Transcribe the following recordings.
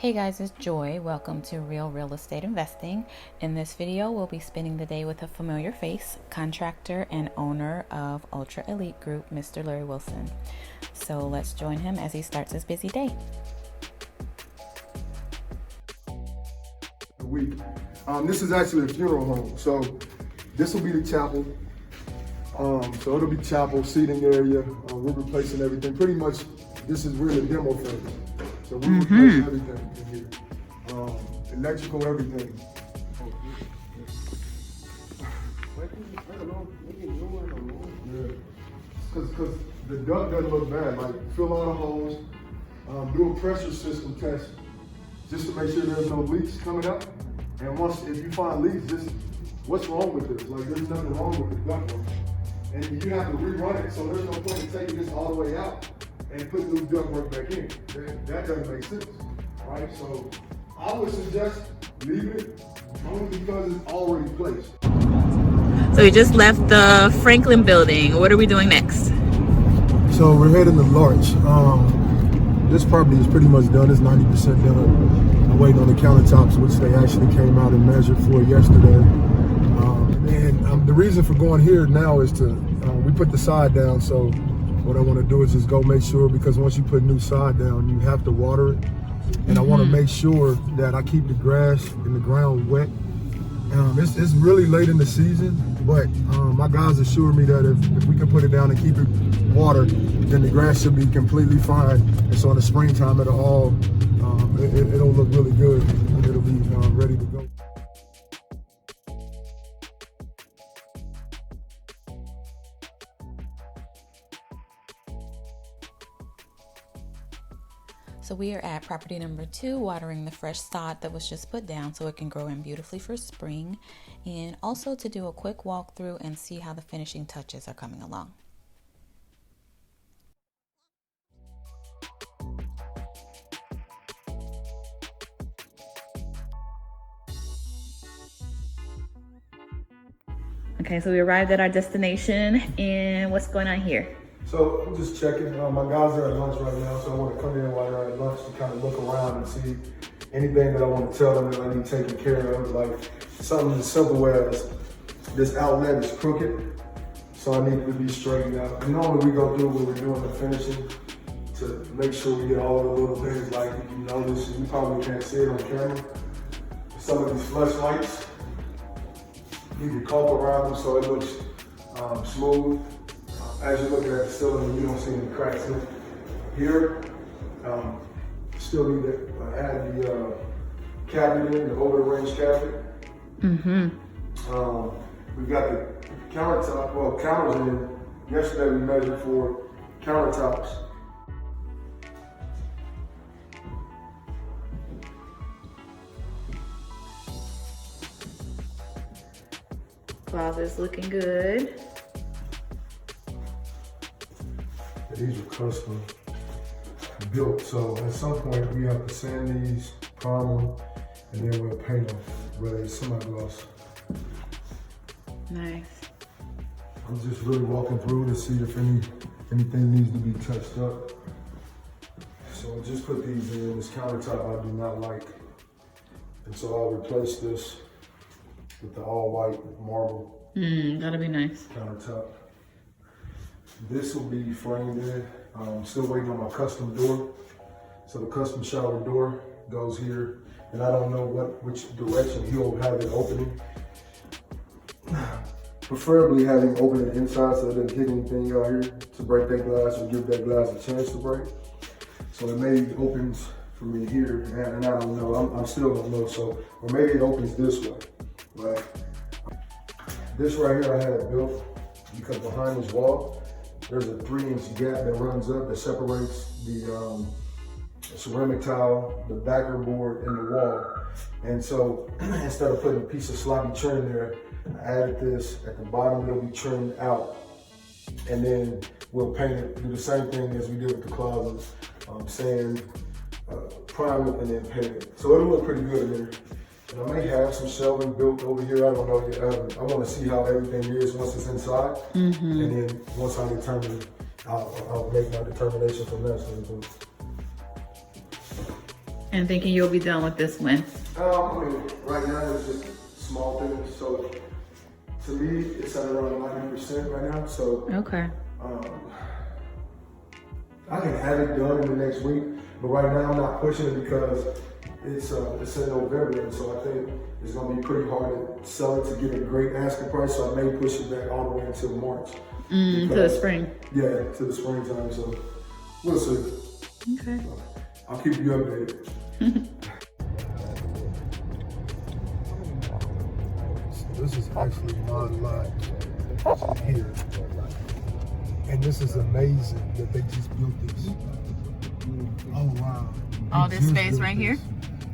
Hey guys, it's Joy. Welcome to Real Estate Investing. In this video, we'll be spending the day with a familiar face, contractor and owner of Ultra Elite Group, Mr. Larry Wilson. So let's join him as he starts his busy day. This is actually a funeral home, so this will be the chapel. So it'll be chapel, seating area. We're replacing everything. Pretty much, we're in the demo phase. So we replace everything in here. Electrical, everything. Yeah. Because the duct doesn't look bad. Like, fill all the holes, do a pressure system test just to make sure there's no leaks coming up. And if you find leaks, just what's wrong with this? Like, there's nothing wrong with the ductwork. And you have to rerun it, so there's no point in taking this all the way out and put new ductwork back in. That doesn't make sense, right? So I would suggest leaving it only because it's already placed. So we just left the Franklin building. What are we doing next? So we're heading to Larch. This property is pretty much done. It's 90% done. I'm waiting on the countertops, which they actually came out and measured for yesterday. And the reason for going here now is we put the side down. So what I want to do is just go make sure, because once you put new side down, you have to water it. And I want to make sure that I keep the grass and the ground wet. It's really late in the season, but my guys assured me that if we can put it down and keep it watered, then the grass should be completely fine. And so in the springtime, it'll look really good. It'll be ready to go. So we are at property number 2, watering the fresh sod that was just put down so it can grow in beautifully for spring, and also to do a quick walkthrough and see how the finishing touches are coming along. Okay, so we arrived at our destination, and what's going on here? So I'm just checking. My guys are at lunch right now, so I want to come in while they're at lunch to kind of look around and see anything that I want to tell them that I need taken care of. Like something as simple as this outlet is crooked, so I need it to be straightened out. And normally we go through when we're doing the finishing to make sure we get all the little things, like if you notice, you probably can't see it on camera, some of these flush lights, you can caulk around them so it looks smooth. As you're looking at the ceiling, you don't see any cracks in it. Here, still need to add the cabinet in, the over-the-range cabinet. We've got the counters in. Yesterday we measured for countertops. Closet's looking good. These are custom built, so at some point we have to sand these, prime them, and then we'll paint them, whether it's semi-gloss. Nice. I'm just really walking through to see if anything needs to be touched up. So I just put these in. This countertop I do not like, and so I'll replace this with the all-white marble. That'll be nice. Countertop. This will be framed in. I'm still waiting on my custom door. So the custom shower door goes here, and I don't know which direction he'll have it opening. Preferably having open it inside so it doesn't hit anything out here to break that glass or give that glass a chance to break. So it maybe opens for me here, and I don't know. I still don't know. So, or maybe it opens this way, right? This right here I had it built because behind this wall, there's a 3-inch gap that runs up that separates the ceramic tile, the backer board, and the wall. And so instead of putting a piece of sloppy trim there, I added this. At the bottom, it'll be trimmed out. And then we'll paint it, do the same thing as we did with the closet, sand, prime it, and then paint it. So it'll look pretty good in there. And I may have some shelving built over here. I don't know yet. I want to see how everything is once it's inside. And then once I determine, I'll make my determination from that standpoint. And thinking you'll be done with this when? I mean, right now it's just small things. So to me, it's at around 90% right now. So Okay. I can have it done in the next week, but right now I'm not pushing it because it's in November, and so I think it's gonna be pretty hard to sell it to get a great asking price. So I may push it back all the way until March. To the spring. Yeah, to the springtime. So we'll see. Okay. So I'll keep you updated. So this is actually my lot here. And this is amazing that they just built this. Oh wow. All They this just space built right here?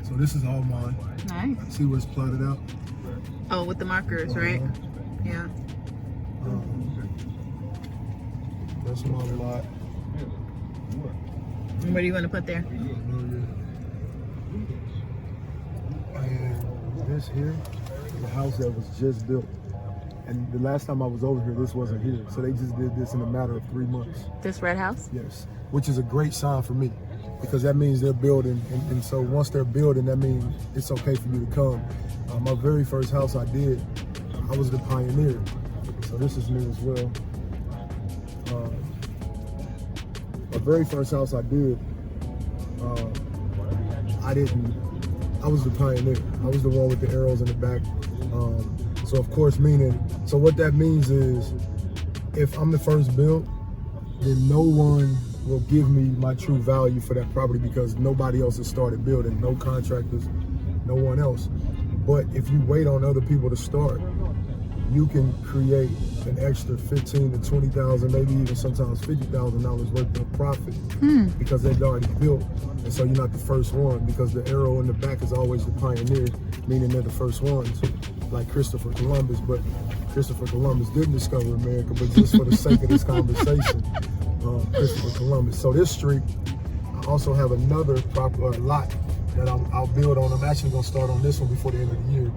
So this is all mine. Nice. See where it's plotted out? Oh, with the markers, right? Yeah. That's my lot. And what are you going to put there? And this here is a house that was just built. And the last time I was over here, this wasn't here. So they just did this in a matter of 3 months. This red house? Yes, which is a great sign for me because that means they're building. And so once they're building, that means it's okay for you to come. My very first house I did, I was the pioneer. So this is me as well. My very first house I did, I was the pioneer. I was the one with the arrows in the back. So of course, so what that means is if I'm the first build, then no one will give me my true value for that property because nobody else has started building, no contractors, no one else. But if you wait on other people to start, you can create an extra $15,000 to $20,000, maybe even sometimes $50,000 worth of profit because they've already built. And so you're not the first one because the arrow in the back is always the pioneer, meaning they're the first ones, like Christopher Columbus. But Christopher Columbus didn't discover America, but just for the sake of this conversation, Christopher Columbus. So this street, I also have another lot that I'll build on. I'm actually gonna start on this one before the end of the year.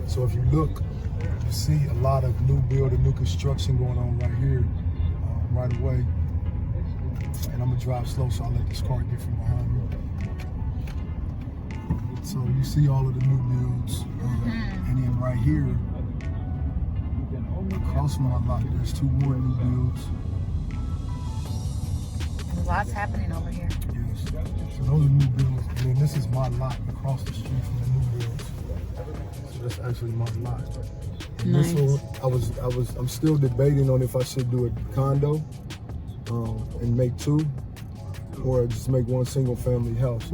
So if you look, you see a lot of new building, new construction going on right here, right away. And I'm gonna drive slow so I'll let this car get from behind me. So you see all of the new builds. And then right here, across my lot, there's 2 more new builds. There's lots happening over here. Yes. So those are new builds. And then this is my lot across the street from the new builds. So that's actually my lot. And nice. This one, I'm still debating on if I should do a condo and make 2 or just make 1 single family house.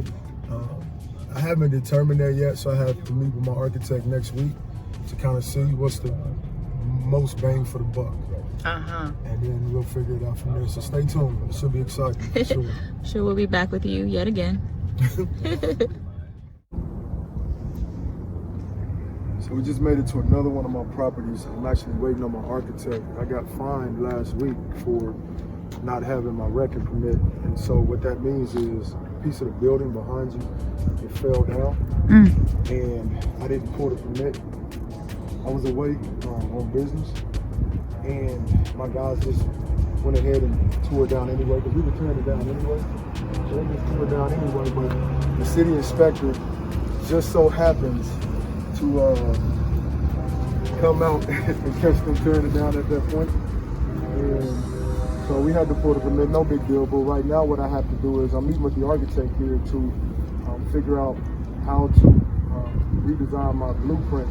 I haven't determined that yet, so I have to meet with my architect next week to kind of see what's the most bang for the buck. And then we'll figure it out from there. So stay tuned. It should be exciting. For sure. Sure, we'll be back with you yet again. So we just made it to another one of my properties. I'm actually waiting on my architect. I got fined last week for not having my wrecking permit. And so what that means is a piece of the building behind you, it fell down. And I didn't pull the permit. I was away on business. And my guys just went ahead and tore it down anyway, because we were tearing it down anyway. So they just tore it down anyway, but the city inspector just so happens to come out and catch them tearing it down at that point. And so we had to pull the permit, no big deal. But right now what I have to do is I'm meeting with the architect here to figure out how to redesign my blueprint,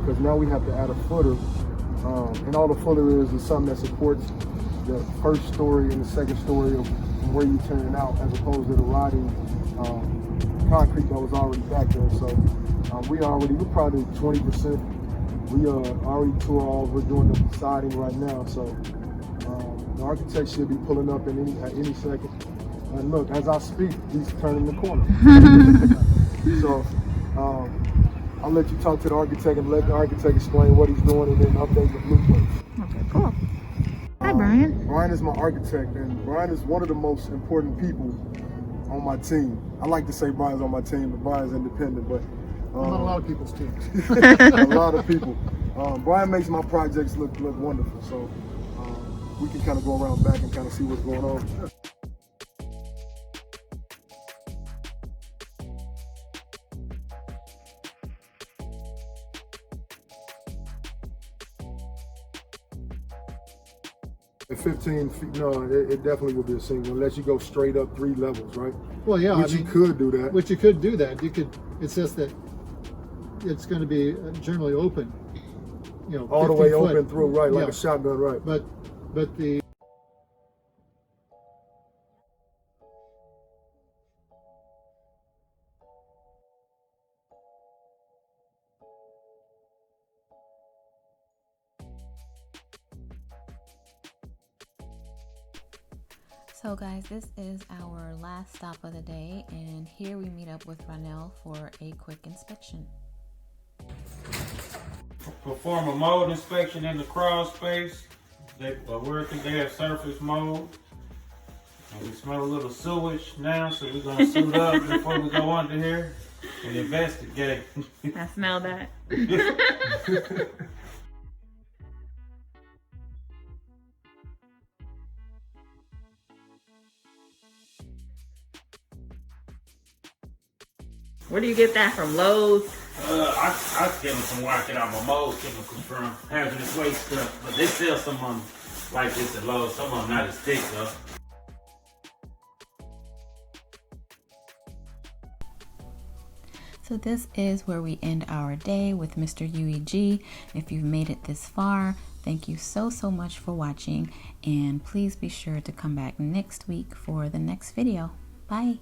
because now we have to add a footer. And all the footer is something that supports the first story and the second story of where you're turning out, as opposed to the rotting concrete that was already back there. So we're probably 20%. We already tore off. We're doing the siding right now. So the architect should be pulling up at any second. And look, as I speak, he's turning the corner. So I'll let you talk to the architect and let the architect explain what he's doing and then update the blueprint. Okay, cool. Hi, Brian. Brian is my architect, and Brian is one of the most important people on my team. I like to say Brian's on my team, but Brian's independent, but a lot of people's teams. A lot of people. Brian makes my projects look wonderful, so we can kind of go around back and kind of see what's going on. At 15 feet, no, it definitely would be a single unless you go straight up 3 levels, right? Well, yeah, Which you could do that. Which you could do that. You could. It's just that it's going to be generally open. You know, all the way 15 open through, right? Like yeah. a shotgun, right? But the So guys, this is our last stop of the day, and here we meet up with Ronell for a quick inspection. Perform a mold inspection in the crawl space. They are working there, surface mold. And we smell a little sewage now, so we're gonna suit up before we go under here and investigate. I smell that. Where do you get that from? Lowe's? I get them from where I get all my mold chemicals from, hazardous waste stuff. But they sell some of them like this at Lowe's, some of them not as thick though. So this is where we end our day with Mr. UEG. If you've made it this far, thank you so much for watching, and please be sure to come back next week for the next video. Bye.